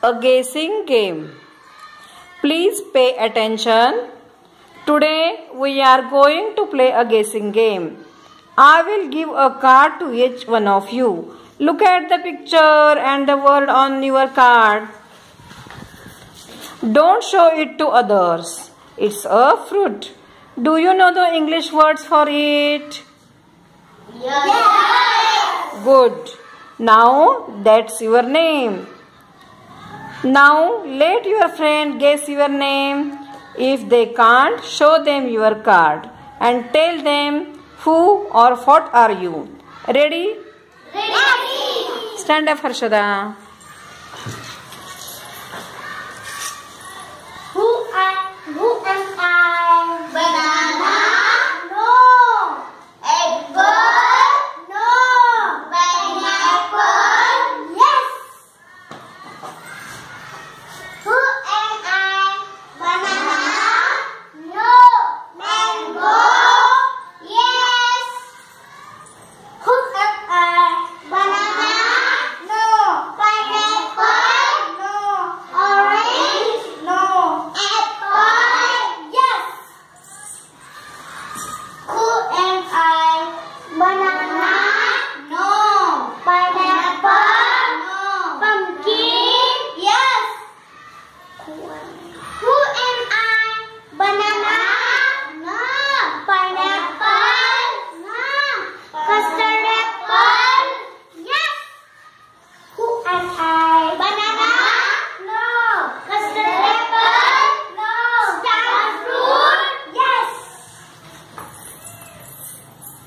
a guessing game. Please pay attention. Today we are going to play a guessing game. I will give a card to each one of you. Look at the picture and the word on your card. Don't show it to others. It's a fruit. Do you know the English words for it? Yes. Good. Now that's your name. Now let your friend guess your name. If they can't, show them your card and tell them who or what are you. Ready? Ready. Stand up, Harshada. Who am I? Banana? No. Apple? No. Pineapple? Yes. Who am I? Banana? No. Mango? Yes. Who am I? Banana? No. Pineapple? No. Orange? No. Apple? Yes. Who am I? Banana? No. Pineapple? No. Pumpkin? Yes. Who am I? Banana? No. Pineapple? No. Custard apple? Yes. Who am I? Banana? No. Custard apple? No. Star fruit? Yes.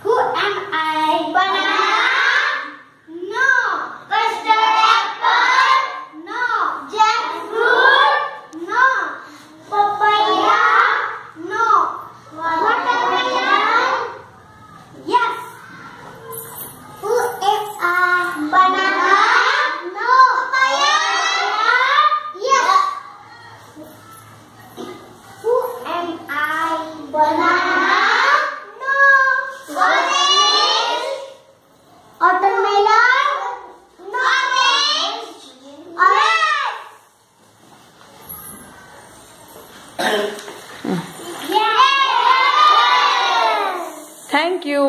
Who am I? Banana? No. Custard apple? No. Jackfruit? No. Papaya? No. Watermelon? Yes. Who am I? Banana? No. Papaya? Yes. Who am I? Banana? No. Orange? Watermelon? No. Orange? Yes. Thank you.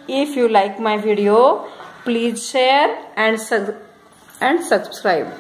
If you like my video, please share and subscribe.